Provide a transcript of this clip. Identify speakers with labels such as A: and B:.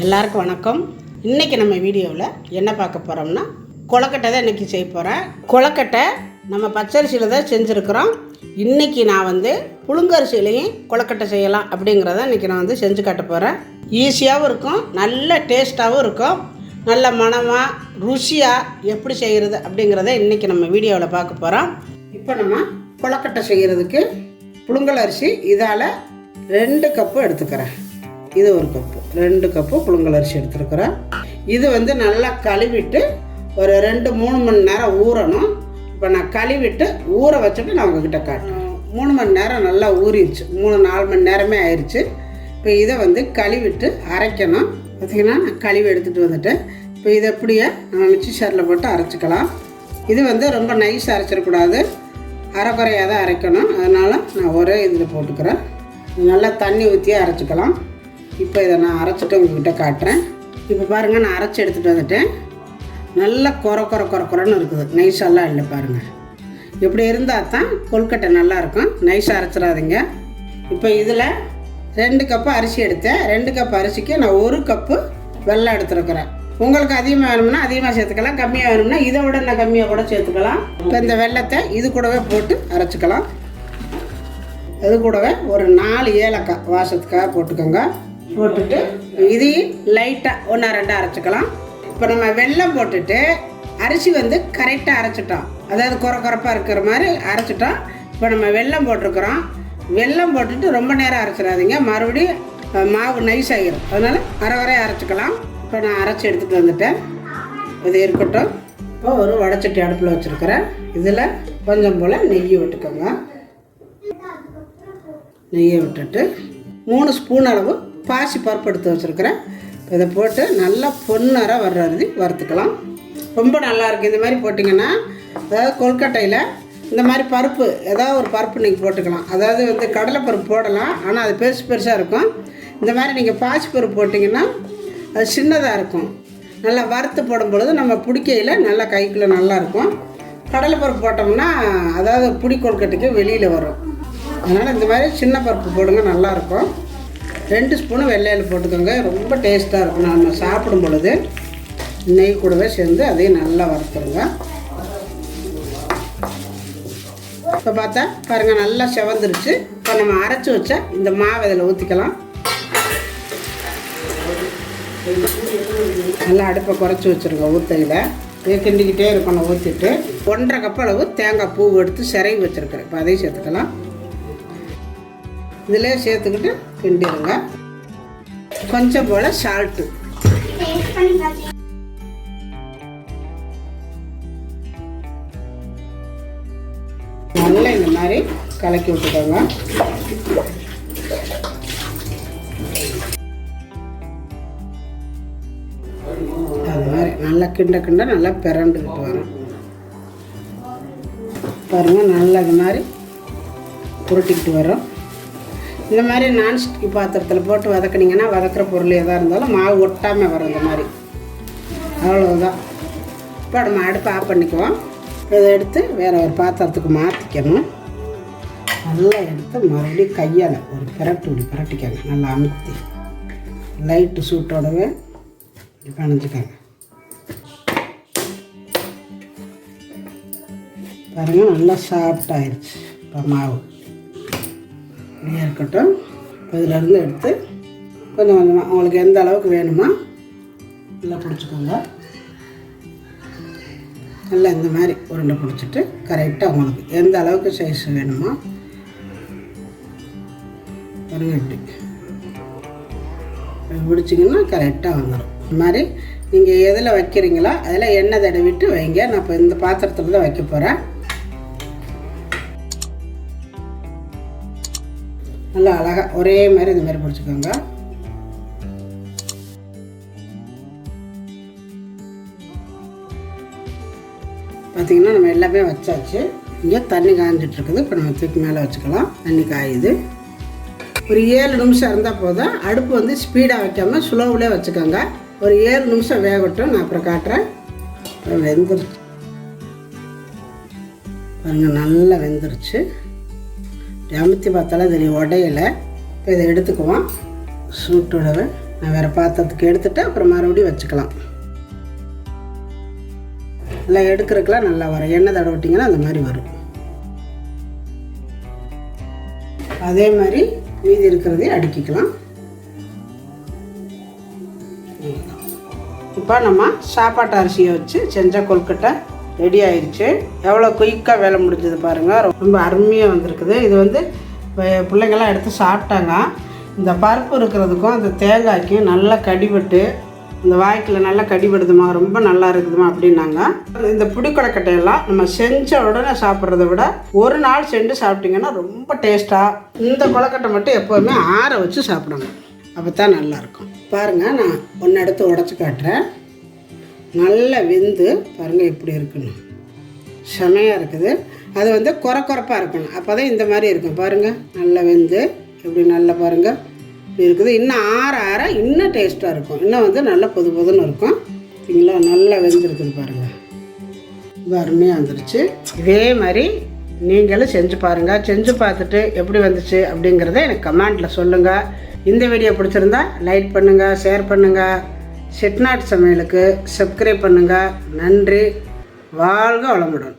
A: எல்லாருக்கும் வணக்கம். இன்றைக்கி நம்ம வீடியோவில் என்ன பார்க்க போகிறோம்னா கொழுக்கட்டை தான் இன்றைக்கி செய்ய போகிறேன். கொழுக்கட்டை நம்ம பச்சரிசியில் தான் செஞ்சுருக்குறோம். இன்றைக்கி நான் புழுங்கரிசியிலையும் கொழுக்கட்டை செய்யலாம் அப்படிங்கிறத இன்றைக்கி நான் செஞ்சு காட்ட போகிறேன். ஈஸியாகவும் இருக்கும், நல்ல டேஸ்ட்டாகவும் இருக்கும், நல்ல மணமாக ருசியாக எப்படி செய்கிறது அப்படிங்கிறத இன்றைக்கி நம்ம வீடியோவில் பார்க்க போகிறோம். இப்போ நம்ம கொழுக்கட்டை செய்கிறதுக்கு புழுங்கல் அரிசி இதால் 2 கப்பு எடுத்துக்கிறேன். இது 1 கப்பு, 2 கப்பு புழுங்கல் அரிசி எடுத்துருக்குறேன். இது நல்லா கழுவிட்டு ஒரு 2-3 மணி நேரம் ஊறணும். இப்போ நான் கழுவிட்டு ஊற வச்சுட்டு நான் உங்ககிட்ட காட்டுறேன். 3 மணி நேரம் நல்லா ஊறிடுச்சு, 3-4 மணி நேரமே ஆயிடுச்சு. இப்போ இதை கழுவிட்டு அரைக்கணும். பார்த்திங்கன்னா நான் கழுவி எடுத்துகிட்டு வந்துட்டேன். இப்போ இதை எப்படியே நம்ம மிக்ஸி ஜாரில் போட்டு அரைச்சிக்கலாம். இது ரொம்ப நைஸாக அரைச்சிடக்கூடாது, அரைக்குறையாக தான் அரைக்கணும். அதனால் நான் ஒரே இதில் போட்டுக்கிறேன். நல்லா தண்ணி ஊற்றியே அரைச்சிக்கலாம். இப்போ இதை நான் அரைச்சிட்டு உங்கள்கிட்ட காட்டுறேன். இப்போ பாருங்கள், நான் அரைச்சி எடுத்துகிட்டு வந்துட்டேன். நல்லா கொரன்னு இருக்குது, நைஸெல்லாம் இல்லை. பாருங்கள், இப்படி இருந்தால் தான் கொழுக்கட்டை நல்லாயிருக்கும். நைஸாக அரைச்சிடாதீங்க. இப்போ இதில் 2 கப்பு அரிசி எடுத்தேன். 2 கப்பு அரிசிக்கு நான் 1 கப்பு வெல்லம் எடுத்துருக்குறேன். உங்களுக்கு அதிகமாக வேணும்னா அதிகமாக சேர்த்துக்கலாம், கம்மியாக வேணும்னா இதை விட நான் கம்மியாக கூட சேர்த்துக்கலாம். இப்போ இந்த வெல்லத்தை இது கூடவே போட்டு அரைச்சிக்கலாம். அது கூடவே ஒரு 4 ஏலக்காய் வாசத்துக்காக போட்டுக்கோங்க. போட்டுட்டு இதையும் லைட்டாக 1-2 அரைச்சிக்கலாம். இப்போ நம்ம வெல்லம் போட்டுட்டு அரிசி கரெக்டாக அரைச்சிட்டோம், அதாவது கொரப்பாக இருக்கிற மாதிரி அரைச்சிட்டோம். இப்போ நம்ம வெல்லம் போட்டிருக்கிறோம். வெல்லம் போட்டுட்டு ரொம்ப நேரம் அரைச்சிடாதீங்க, மறுபடியும் மாவு நைஸ் ஆகிடும். அதனால் அரை அரைச்சிக்கலாம். இப்போ நான் அரைச்சி எடுத்துகிட்டு வந்துட்டேன். இது இருக்கட்டும். இப்போ ஒரு வடைச்சட்டி அடுப்பில் வச்சுருக்கிறேன். இதில் கொஞ்சம் போல் நெய் விட்டுக்கோங்க. நெய்யை விட்டுட்டு 3 ஸ்பூன் அளவு பாசி பருப்பு எடுத்து வச்சுருக்கிறேன். இதை போட்டு நல்லா பொன்னராக வறுத்துக்கலாம். ரொம்ப நல்லாயிருக்கு. இந்த மாதிரி போட்டிங்கன்னா, அதாவது கொழுக்கட்டையில் இந்த மாதிரி பருப்பு ஏதாவது ஒரு பருப்பு நீங்கள் போட்டுக்கலாம். அதாவது கடலைப்பருப்பு போடலாம், ஆனால் அது பெருசாக இருக்கும். இந்த மாதிரி நீங்கள் பாசி பருப்பு போட்டிங்கன்னா அது சின்னதாக இருக்கும். நல்லா வறுத்து போடும் பொழுது நம்ம பிடிக்கையில் நல்லா கைக்குள்ளே நல்லாயிருக்கும். கடலைப்பருப்பு போட்டோம்னா அதாவது புடி கொழுக்கட்டைக்கு வெளியில் வரும். அதனால் இந்த மாதிரி சின்ன பருப்பு போடுங்க, நல்லாயிருக்கும். 2 ஸ்பூனு வெள்ளையில் போட்டுக்கோங்க, ரொம்ப டேஸ்ட்டாக இருக்கும். நம்ம சாப்பிடும் பொழுது நெய் கூடவே சேர்ந்து அதையும் நல்லா வறுத்துருங்க. இப்போ பார்த்தா பாருங்கள், நல்லா செவந்துருச்சு. இப்போ நம்ம அரைச்சி வச்சா இந்த மாவு இதில் ஊற்றிக்கலாம். நல்லா அடுப்பை குறைச்சி வச்சுருங்க. ஊற்றையில் இதை கிண்டிக்கிட்டே இருக்கணும். ஊற்றிட்டு 1.5 கப் அளவு தேங்காய் பூ எடுத்து சிறைவி வச்சுருக்கிறேன். இப்போ அதையும் சேர்த்துக்கலாம். இதிலே சேர்த்துக்கிட்டு கிண்டிடுங்க. கொஞ்சம் போல் சால்ட்டு, நல்லா இந்த மாதிரி கலக்கி விட்டுக்கோங்க. அது மாதிரி நல்லா கிண்ட நல்லா பிறண்டுக்கிட்டு வரும். பாருங்கள், நல்லா இது மாதிரி புரட்டிக்கிட்டு வரும். இந்த மாதிரி நான்ஸ்டிக் பாத்திரத்தில் போட்டு வதக்குனிங்கன்னா வதக்கிற பொருள் எதாக இருந்தாலும் மாவு ஒட்டாமல் வரும். இந்த மாதிரி அவ்வளோதான். இப்போ நம்ம அடுப்பை ஆஃப் பண்ணிக்குவோம். இதை எடுத்து வேறு ஒரு பாத்திரத்துக்கு மாற்றிக்கணும். நல்லா எடுத்து மறுபடியும் கையால் ஒரு பிரட்டிக்கோங்க. நல்லா அமுத்தி லைட்டு சூட்டோடவே கணைஞ்சிக்கோங்க. பாருங்கள், நல்லா சாஃப்டாகிடுச்சு. இப்போ மாவு இப்படியே இருக்கட்டும். இதிலேருந்து எடுத்து கொஞ்சம் கொஞ்சமாக உங்களுக்கு எந்த அளவுக்கு வேணுமோ நல்லா பிடிச்சிக்கோங்க. நல்லா இந்த மாதிரி உருண்டை பிடிச்சிட்டு கரெக்டாக உங்களுக்கு எந்த அளவுக்கு சைஸ் வேணுமோ பாருங்க, இப்படி பிடிச்சிங்கன்னா கரெக்டாக வந்துடும். இந்த மாதிரி நீங்கள் எதில் வைக்கிறீங்களோ அதில் எண்ணெய் தடவிட்டு வைங்க. நான் இப்போ இந்த பாத்திரத்தில் தான் வைக்க போகிறேன். நல்லா அழகாக ஒரே மாதிரி இந்த மாதிரி பிடிச்சிக்கோங்க. பார்த்திங்கன்னா நம்ம எல்லாமே வச்சாச்சு. இங்கே தண்ணி காய்ஞ்சிட்ருக்குது. இப்போ நம்ம தூக்கி மேலே வச்சுக்கலாம். தண்ணி காயுது. ஒரு 7 நிமிஷம் இருந்தால் போதும். அடுப்பு ஸ்பீடாக வைக்காமல் ஸ்லோவிலே வச்சுக்கோங்க. ஒரு 7 நிமிஷம் வேகட்டும். நான் அப்புறம் காட்டுறேன். அப்புறம் வெந்துருச்சு பாருங்கள், நல்லா வெந்துருச்சு. அமுத்தி பார்த்தாலும் தெரியும் உடையில. இப்போ இதை எடுத்துக்குவோம். சூட்டோடவே நான் வேறு பாத்திரத்துக்கு எடுத்துகிட்டு அப்புறம் மறுபடியும் வச்சுக்கலாம். நல்லா எடுக்கிறதுக்கெலாம் நல்லா வரும். எண்ணெய் தடவிட்டிங்கன்னா அந்த மாதிரி வரும். அதே மாதிரி மீதி இருக்கிறதையும் அடுக்கிக்கலாம். இப்போ நம்ம சாப்பாட்டு அரிசியை வச்சு செஞ்ச கொழுக்கட்டை ரெடி ஆயிடுச்சு. எவ்வளோ குயிக்காக வேலை முடிஞ்சது பாருங்கள். ரொம்ப அருமையாக வந்திருக்குது. இது வந்து பிள்ளைங்கள்லாம் எடுத்து சாப்பிட்டாங்க. இந்த பருப்பு இருக்கிறதுக்கும் அந்த தேங்காய்க்கும் நல்லா கடிபட்டு இந்த வாய்க்கில் நல்லா கடிபடுதுமா, ரொம்ப நல்லா இருக்குதுமா அப்படின்னாங்க. இந்த புடி கொழுக்கட்டையெல்லாம் நம்ம செஞ்ச உடனே சாப்பிட்றத விட ஒரு நாள் செஞ்சு சாப்பிட்டிங்கன்னா ரொம்ப டேஸ்ட்டாக. இந்த கொழுக்கட்டை மட்டும் எப்போவுமே ஆற வச்சு சாப்பிடணும், அப்போ தான் நல்லாயிருக்கும். பாருங்கள், நான் ஒன்று எடுத்து உடச்சி காட்டுறேன். நல்லா வெந்து பாருங்கள் எப்படி இருக்குன்னு, செமையாக இருக்குது. அது வந்து குறப்பாக இருக்கணும், அப்போ தான் இந்த மாதிரி இருக்கும். பாருங்கள், நல்லா வெந்து எப்படி நல்லா பாருங்கள் இப்படி இருக்குது. இன்னும் ஆற இன்னும் டேஸ்ட்டாக இருக்கும். இன்னும் வந்து நல்லா பொதுன்னு இருக்கும். சரிங்களா? நல்லா வெந்துருக்குது பாருங்கள். ரொம்ப அருமையாக வந்துருச்சு. இதே மாதிரி நீங்களும் செஞ்சு பாருங்கள். செஞ்சு பார்த்துட்டு எப்படி வந்துச்சு அப்படிங்கிறத எனக்கு கமெண்ட்டில் சொல்லுங்கள். இந்த வீடியோ பிடிச்சிருந்தா லைக் பண்ணுங்கள், ஷேர் பண்ணுங்கள். செட்டிநாட்டு சமையலுக்கு சப்ஸ்கிரைப் பண்ணுங்கள். நன்றி. வாழ்க வளமுடன்.